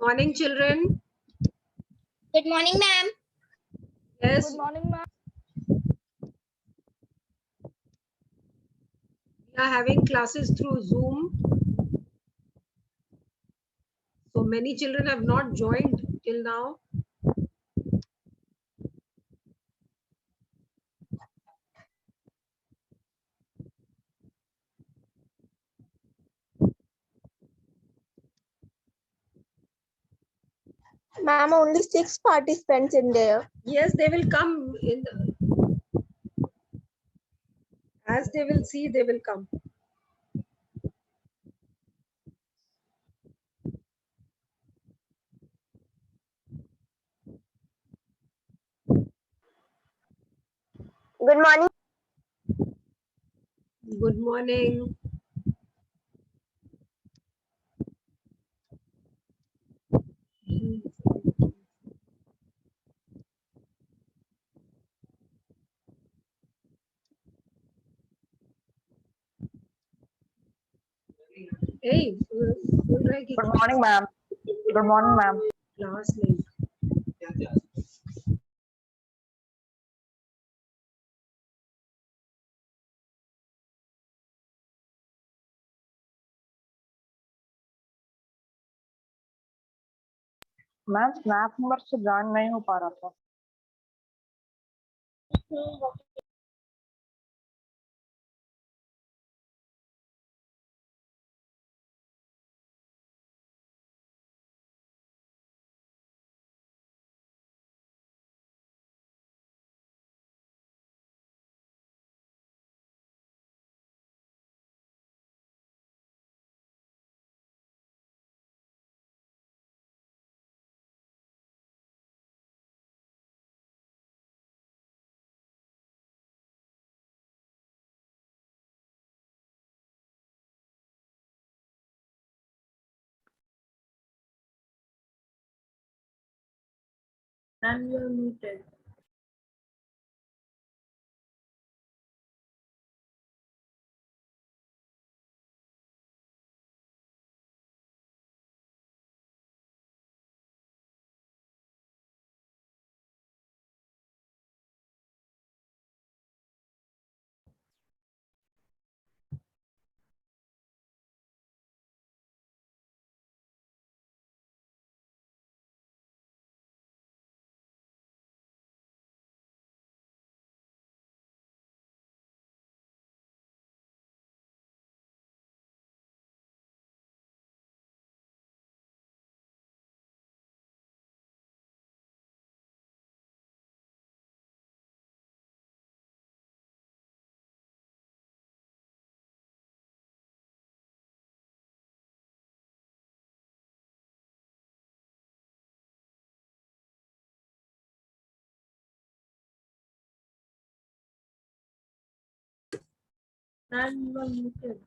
Morning, children. Good morning, ma'am. Yes, Good morning, ma'am. we are having classes through Zoom. So many children have not joined till now. Ma'am, only 6 participants in there. Yes, they will come in. As they will see, they will come. Good morning. Good morning. Hey, बोल रहा है कि Good morning, ma'am. Good morning, ma'am. class नहीं. Ma'am snap number से join नहीं हो पा रहा था. Ma'am, you are muted. Ma'am, you are muted.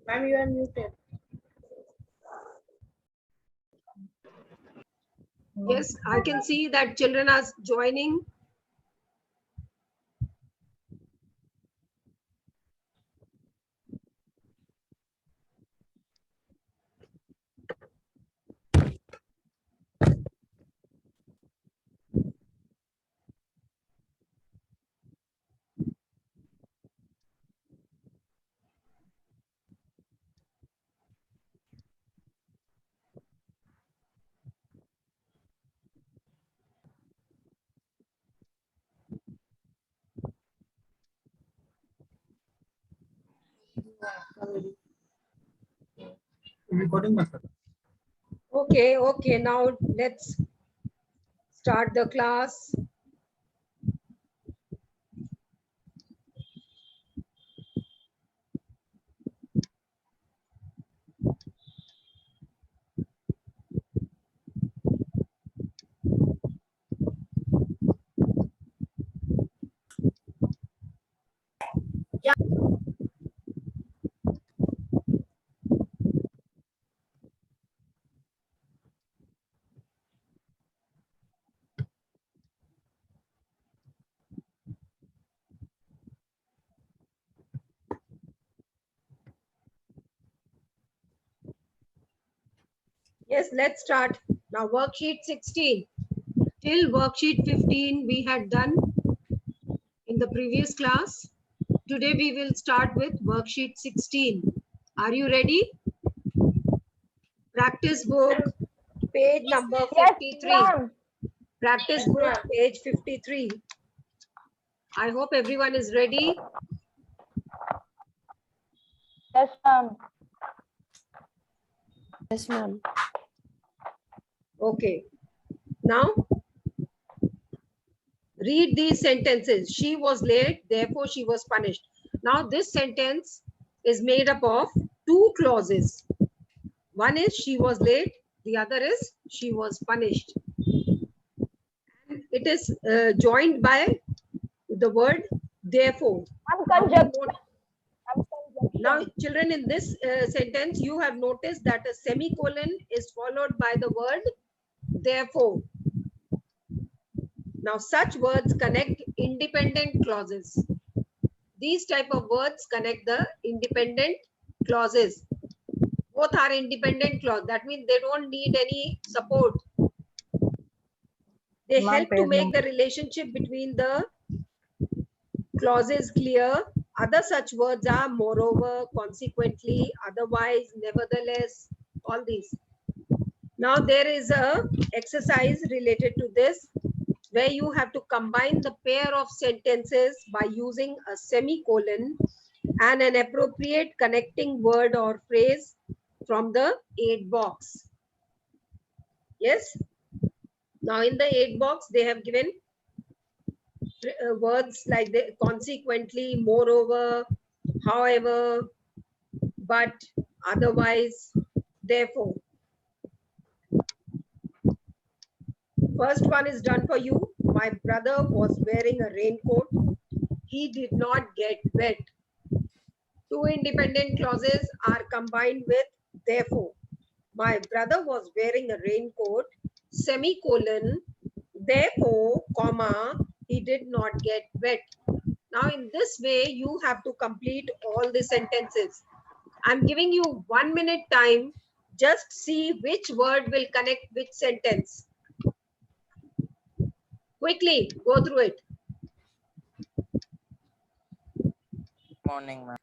Ma'am, you are muted. Yes, I can see that children are joining. Recording master. Okay, now let's start the class. Yes, let's start. Now worksheet 16. Till worksheet 15 we had done in the previous class. Today we will start with worksheet 16. Are you ready? Practice book, page number 53. Practice book, page 53. I hope everyone is ready. Yes, ma'am. Yes, ma'am. Okay. Now, read these sentences. She was late, therefore she was punished. Now, this sentence is made up of two clauses. One is she was late, the other is she was punished. And it is joined by the word therefore. Now, children, in this sentence, you have noticed that a semicolon is followed by the word therefore. Now, such words connect independent clauses. These type of words connect the independent clauses. Both are independent clause. That means they don't need any support. They help to make the relationship between the clauses clear. Other such words are moreover, consequently, otherwise, nevertheless, all these. Now there is a exercise related to this where you have to combine the pair of sentences by using a semicolon and an appropriate connecting word or phrase from the 8 box. Yes. Now in the 8 box, they have given words like the consequently, moreover, however, but, otherwise, therefore. First one is done for you. My brother was wearing a raincoat. He did not get wet. Two independent clauses are combined with therefore. My brother was wearing a raincoat, semicolon, therefore, comma, he did not get wet. Now in this way, you have to complete all the sentences. I'm giving you 1 minute time. Just see which word will connect which sentence. Quickly, go through it. Morning, ma'am.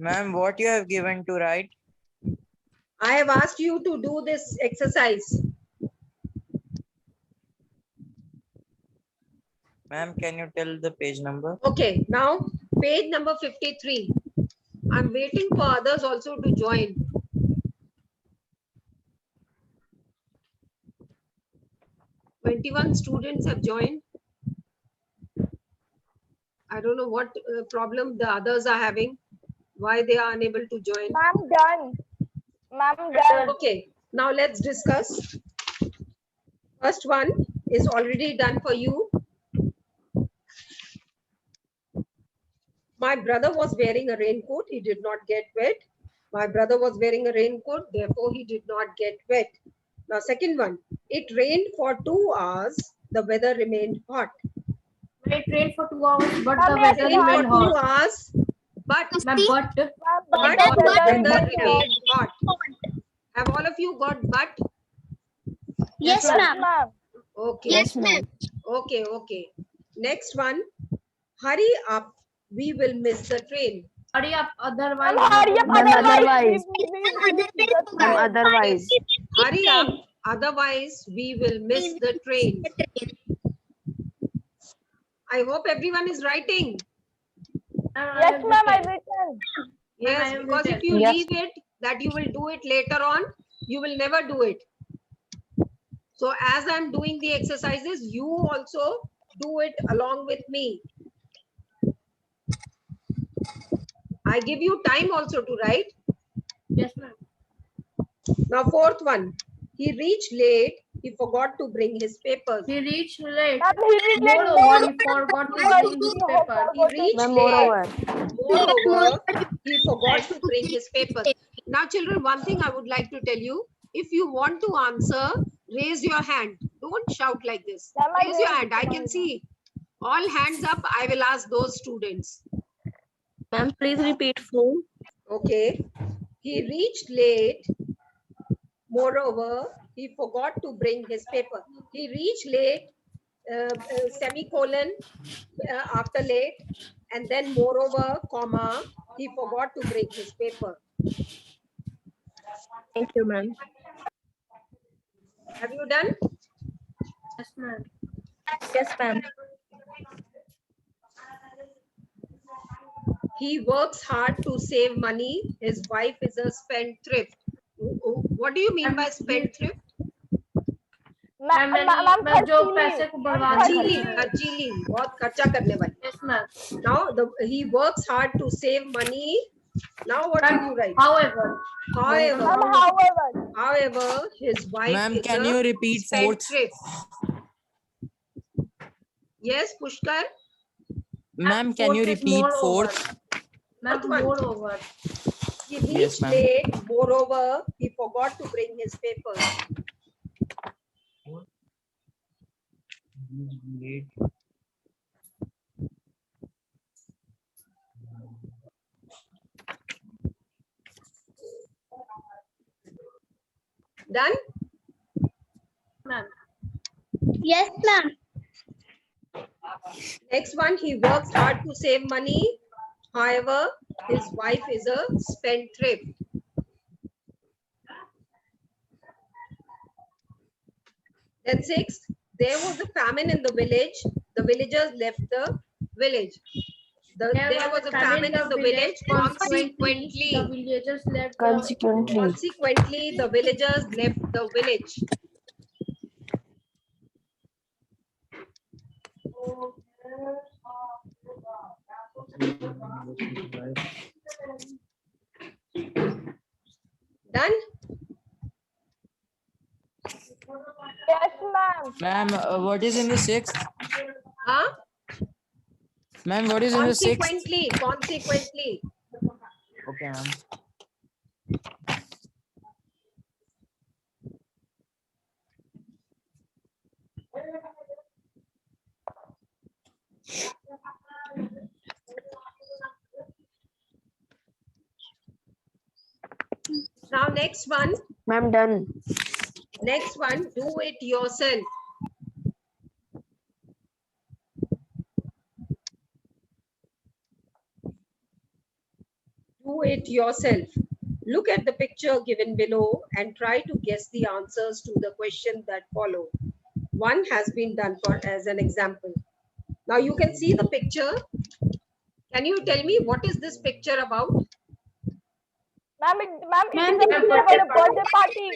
Ma'am, what you have given to write? I have asked you to do this exercise. Ma'am, can you tell the page number? Okay, now page number 53. I'm waiting for others also to join. "21 students have joined. I don't know what problem the others are having, why they are unable to join. Ma'am, done. Ma'am, done. Okay, now let's discuss. First one is already done for you. My brother was wearing a raincoat. He did not get wet. My brother was wearing a raincoat. Therefore, he did not get wet. Now, second one, it rained for 2 hours. The weather remained hot. It rained for 2 hours, but Ma'am, the yes, weather Rained for remained 2 hot. hours, but Ma'am, but But the the weather weather remained remained hot. Have all of you got but? Yes, ma'am. Okay. Yes, ma'am. Okay, okay. Next one. Hurry up. We will miss the train. hurry up, otherwise. Otherwise. Otherwise. Hurry up. Otherwise, we will miss the train. I hope everyone is writing. Yes, ma'am, I written. Yes, I have because if written. you Yes. leave it that you will do it later on, you will never do it. So as I'm doing the exercises, you also do it along with me. I give you time also to write. Yes, ma'am. Now, fourth one. He reached late. He forgot to bring his papers. He reached late. Ma'am, he reached late. Moreover, he forgot to bring his paper. He reached Ma'am, late. moreover. Moreover, he forgot to bring his papers. Now, children, one thing I would like to tell you. If you want to answer, raise your hand. Don't shout like this. Ma'am, I Raise your raised hand. I can see. All hands up. I will ask those students. Ma'am, please repeat full. Okay. He reached late. Moreover, he forgot to bring his paper. He reached late, semicolon, after late, and then moreover, comma, he forgot to bring his paper. Thank you, ma'am. Have you done? Yes, ma'am. Yes, ma'am. He works hard to save money. His wife is a spendthrift. What do you mean by spendthrift? Ma'am, Ma'am, जो पैसे को बर्बाद खर्चीली, करती है. खर्चीली, बहुत खर्चा करने वाली. Yes, ma'am. Now he works hard to save money. Now what should you write? However, However, his wife Ma'am, is can a you repeat fourth? spendthrift. Yes, Pushkar. Ma'am, can you fourth is repeat moreover. fourth? Ma'am, Fourth one. moreover. He Yes, reached ma'am. late. Moreover, he forgot to bring his papers. Done? Ma'am. Yes, ma'am. Next one, he works hard to save money. However, his wife is a spendthrift. Then sixth, there was a famine in the village. The villagers left the village. There was a famine in the village. Consequently, the villagers left. consequently, the villagers left the village. Done? Yes, ma'am. Ma'am, what is in the sixth? Huh? Ma'am, what is in the sixth? Consequently. Okay, ma'am. Now next one. Ma'am, done. Next one, do it yourself. Do it yourself. Look at the picture given below and try to guess the answers to the question that follow. One has been done for as an example. Now you can see the picture. Can you tell me what is this picture about? Ma'am, it is a picture of a birthday party.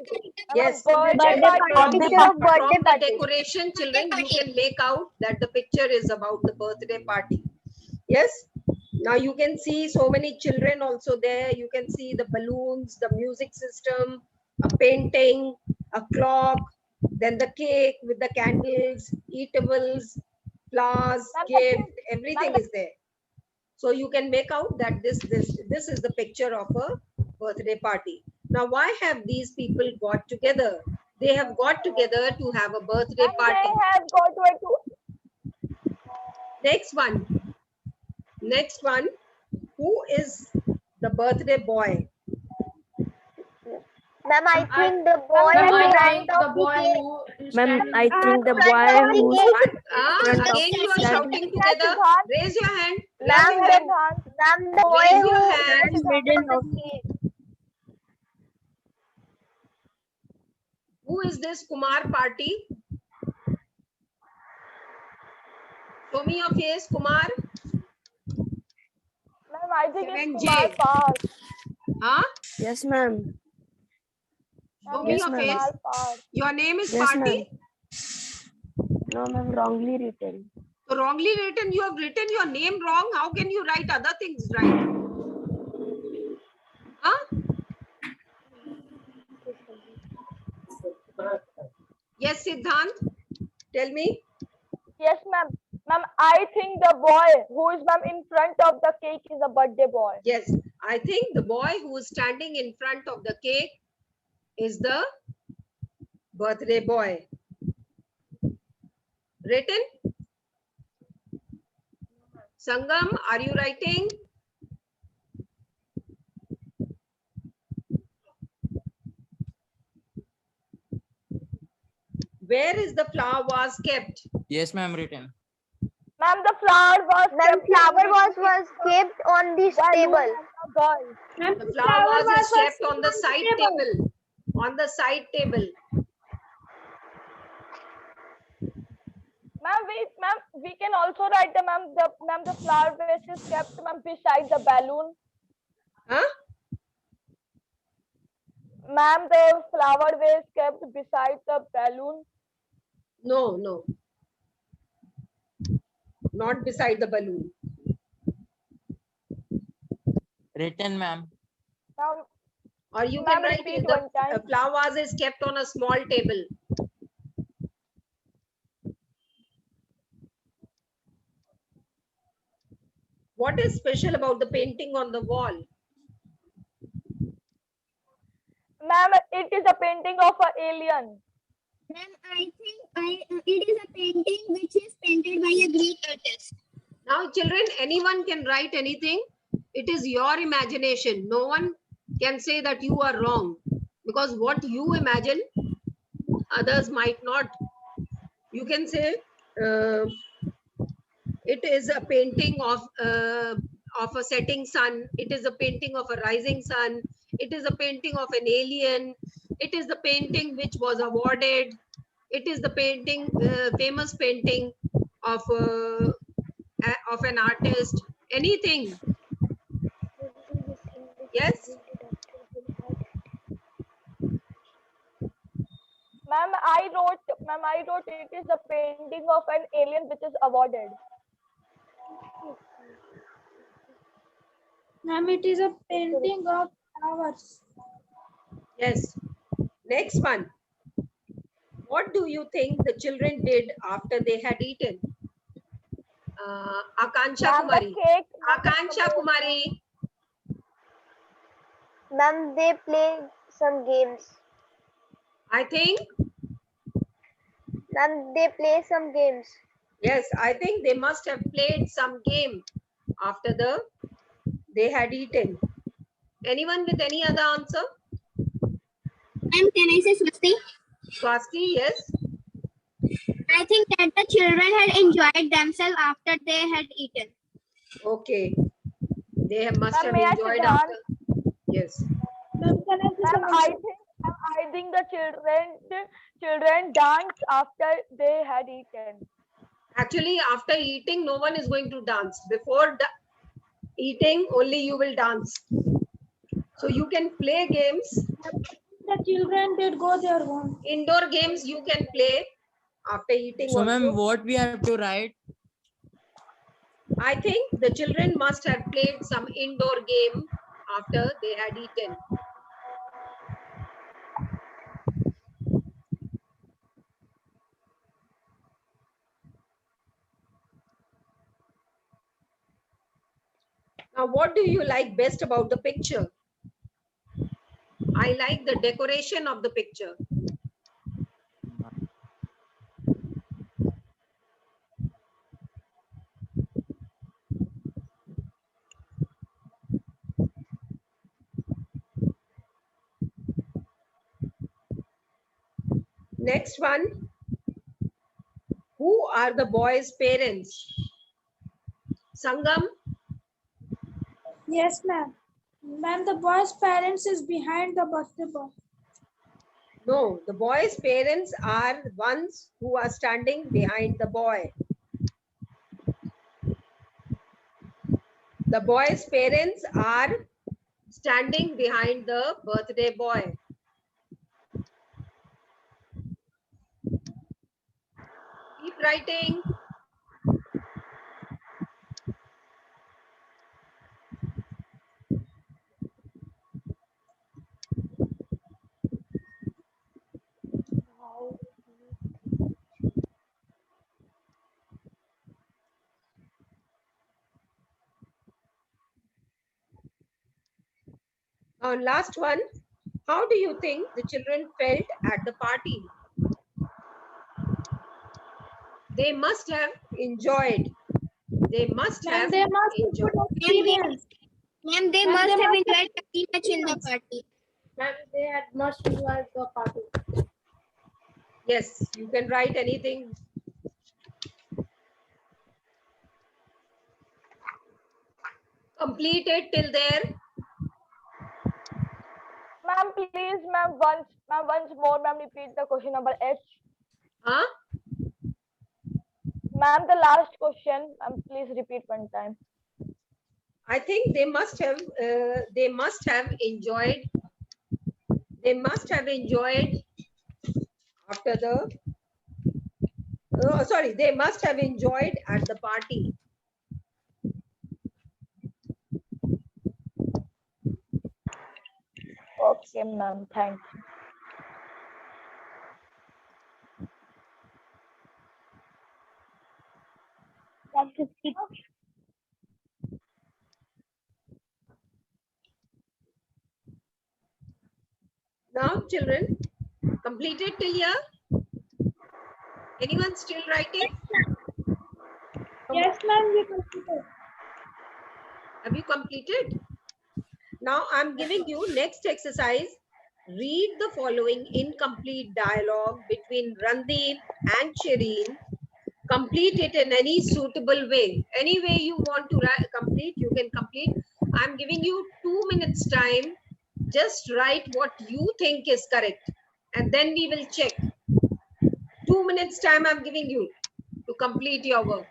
Yes. Birthday party. Picture of birthday From the party. decoration, children, you can make out that the picture is about the birthday party. Yes. Now you can see so many children also there. You can see the balloons, the music system, a painting, a clock, then the cake with the candles, eatables, flowers, gift, everything is there. So you can make out that this is the picture of a birthday party. Now, why have these people got together? They have got together to have a birthday And they party. have got to Next one. Next one. Who is the birthday boy? Ma'am, I think the boy Ma'am, in I front think of the the boy cake. who is Ma'am, standing I in think the Front boy of the who's cake. front of Again you are that- shouting together. Raise your hand. Raise Ma'am, your the, hand. ma'am, the boy Raise who your is hand. in front middle of of the cake. Who is this Kumar party? Show me your face, Kumar. Ma'am, I think it's 7J. Kumar Park. Huh? Yes, ma'am. Show Ma'am, me it's your ma'am. face. Kumar Park. Your name is Yes, Party. ma'am. No, ma'am, wrongly written. So wrongly written. You have written your name wrong. How can you write other things right? Huh? Yes, Siddhant. Tell me. Yes, ma'am. Ma'am, I think the boy who is ma'am in front of the cake is a birthday boy. Yes, I think the boy who is standing in front of the cake is the birthday boy. Written? Sangam, are you writing? Where is the flower vase kept? Yes, ma'am, written. Ma'am, the flower was Ma'am, kept flower on was kept on this the table. girl. The flower vase is kept on the side table. On the side table. Ma'am, we can also write the flower vase is kept ma'am beside the balloon. Huh? Ma'am, the flower vase kept beside the balloon. No, no. Not beside the balloon. Written, ma'am. Ma'am, Or you Ma'am, can write repeat the one time. flower vase is kept on a small table. What is special about the painting on the wall? Ma'am, it is a painting of an alien. Ma'am, I think it is a painting which is painted by a Greek artist. Now, children, anyone can write anything. It is your imagination. No one can say that you are wrong, because what you imagine, others might not. You can say it is a painting of a setting sun. It is a painting of a rising sun. It is a painting of an alien. It is the painting which was awarded. It is the painting, famous painting of an artist. Anything. Yes. Ma'am, I wrote it is a painting of an alien which is awarded. Ma'am, it is a painting of flowers. Yes. Next one. What do you think the children did after they had eaten? Akansha Ma'am, the Kumari. cake. Akansha Kumari. Ma'am, they play some games. I think, Ma'am, they play some games. yes, I think they must have played some game after they had eaten. Anyone with any other answer? Ma'am, can I say Swasti? Swaski, yes. I think that the children had enjoyed themselves after they had eaten. Okay. They must Ma'am, have may I enjoyed sit after. Yes. Ma'am, I think the children danced after they had eaten. Actually, after eating, no one is going to dance. Before eating, only you will dance. So you can play games. The children did go their home. Indoor games you can play after eating. So, also. ma'am, what we have to write? I think the children must have played some indoor game after they had eaten. Now, what do you like best about the picture? I like the decoration of the picture. Next one. Who are the boy's parents? Sangam? Yes, ma'am. Ma'am, the boy's parents is behind the basketball. No, the boy's parents are ones who are standing behind the boy. The boy's parents are standing behind the birthday boy. Keep writing. Now, last one. How do you think the children felt at the party? They must have enjoyed. They must Ma'am, have they must have enjoyed. good experience. Ma'am, they Ma'am, must they have must enjoyed very much in the party. Ma'am, they had must enjoy the party. Yes, you can write anything. Complete it till there. Ma'am, please, ma'am, once more, ma'am, repeat the question number H. Huh? Ma'am, the last question, please repeat one time. I think they must have enjoyed. They must have enjoyed after the. Sorry, they must have enjoyed at the party. Okay, ma'am, thanks. Now, children, completed till here? Anyone still writing? Yes, ma'am, we completed. Have you completed? Now, I'm giving you next exercise. Read the following incomplete dialogue between Randeep and Shireen. Complete it in any suitable way. Any way you want to complete, you can complete. I'm giving you 2 minutes time. Just write what you think is correct. And then we will check. 2 minutes time I'm giving you to complete your work.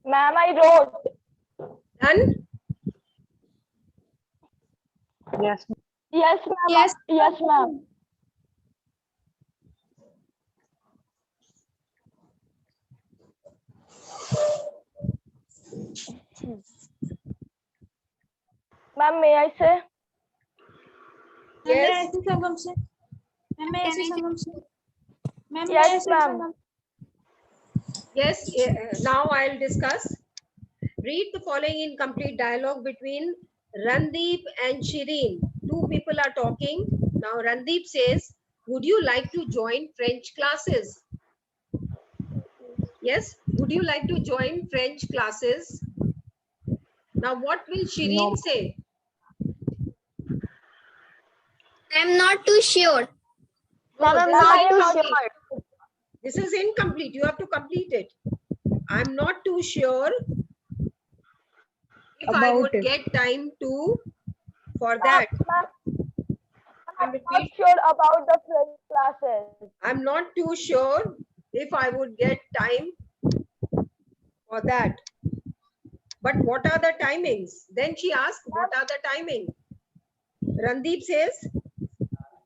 Ma'am, I wrote. Done? Yes. Yes, ma'am. Yes. Yes, ma'am. Ma'am, may I say? Ma'am, may I Yes. say Sangam sir? Ma'am, may I say Sangam sir? Ma'am, may I Yes, say ma'am. Sangam? Yes. Now I'll discuss. Read the following incomplete dialogue between Randeep and Shireen. Two people are talking. Now Randeep says, would you like to join French classes? Yes, would you like to join French classes? Now, what will Shireen No. say? I'm not too sure. No, Ma'am, I'm this is not too incomplete. sure. This is incomplete. You have to complete it. I'm not too sure if I About would it. get time to for that. Ma'am, I'm not sure about the French classes. I'm not too sure if I would get time for that. But what are the timings? Then she asked, what are the timing? Randeep says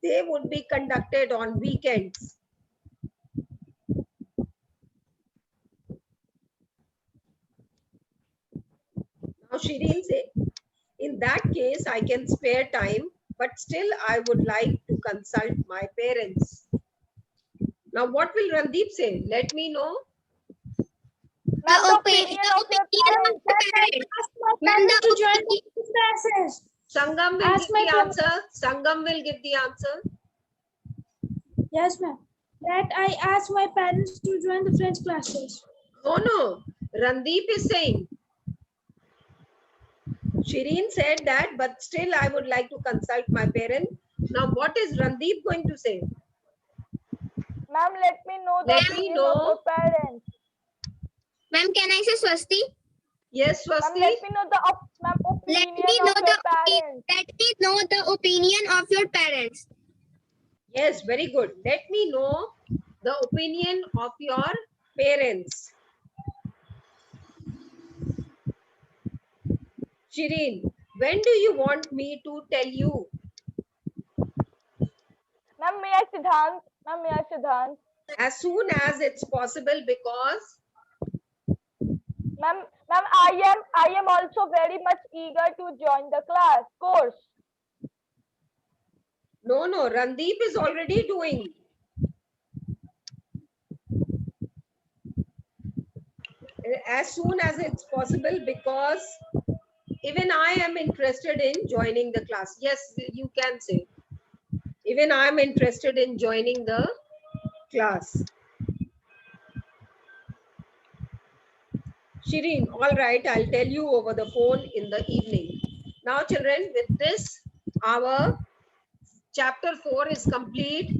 they would be conducted on weekends. Now Shireen says, in that case, I can spare time, but still I would like to consult my parents. Now what will Randeep say? Let me know. Ma'am, the opinion of your parents. Ask my parents to join the classes. Sangam will Ask give my the parents. answer. Sangam will give the answer. Yes, ma'am. That I asked my parents to join the French classes. No. Randeep is saying. Shireen said that, but still I would like to consult my parents. Now what is Randeep going to say? Ma'am, let me know the Let me opinion of know. your parents. Ma'am, can I say Swasti? Yes, Ma'am, Swasti. let me know the opinion of your parents. Let me know the opinion of your parents. Yes, very good. Let me know the opinion of your parents. Shireen, when do you want me to tell you? Ma'am, may I Siddhant? Ma'am, may I Siddhant? As soon as it's possible, because Ma'am, I am also very much eager to join the course. no, Randeep is already doing. As soon as it's possible, because even I am interested in joining the class. Yes, you can say. Even I am interested in joining the class. Shireen, all right, I'll tell you over the phone in the evening. Now, children, with this, our chapter 4 is complete.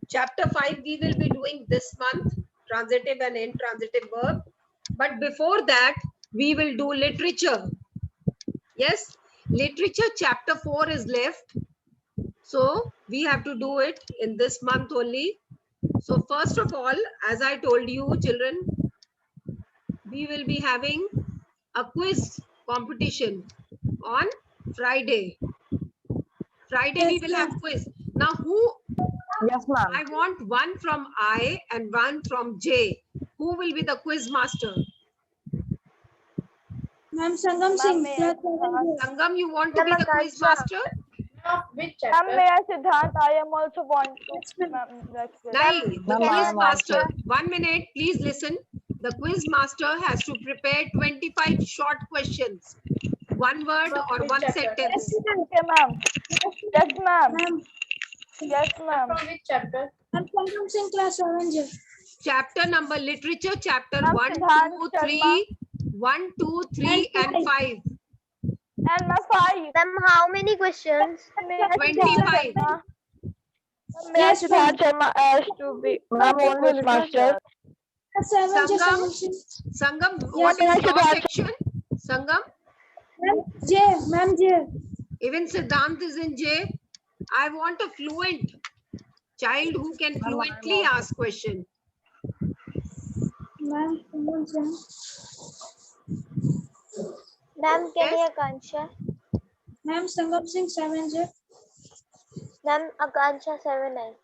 Chapter 5 we will be doing this month, transitive and intransitive verb. But before that, we will do literature. Yes, literature chapter 4 is left. So we have to do it in this month only. So first of all, as I told you, children, we will be having a quiz competition on Friday. Friday we will have quiz. Now who, Yes, ma'am. I want one from I and one from J. Who will be the quiz master? Ma'am, Sangam Singh. may I class 7J. Sangam, you want to be the quiz master? Ma'am, may I Siddhant? I am also want to. Ma'am, that's good. Nahi, the Ma'am, I quiz am master. also. 1 minute, please listen. The quiz master has to prepare 25 short questions. One word or one Yes, sentence. Okay, ma'am. Yes, ma'am. ma'am. Yes, ma'am. I'm Sangam Singh, class 7J. Chapter number literature, chapter Ma'am, 1, Siddhant 2, Sharma. 3, 1, 2, 3, and 5. And ma'am, 5. Ma'am, how many questions? May I Siddhant 25. Sharma? May I Yes, Siddhant Sharma asked to be Ma'am, the only quiz master? Class 7J, Sangam? Sangam Singh. Sangam, Yes, what is ma'am. your section? Sangam? Ma'am J. Even Siddhant is in J. I want a fluent child who can fluently ask question. Ma'am, Sangam Singh. Ma'am, Yes? Akansha? Ma'am, Sangam Singh, 7J. Ma'am, Akansha 7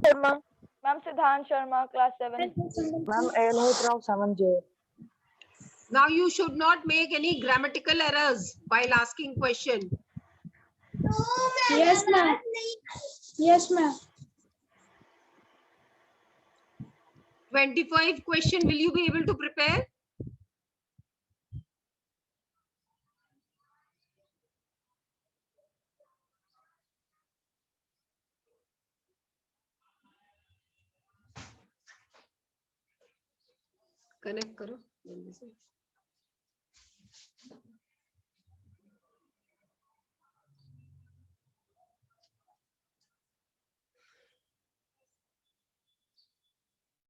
Sharma. Ma'am, Siddhant Sharma, class 7. Ma'am, Elohit Rao 7J. Now you should not make any grammatical errors while asking question. Yes, ma'am. Yes, ma'am. 25 question, will you be able to prepare? Connect करो जल्दी से।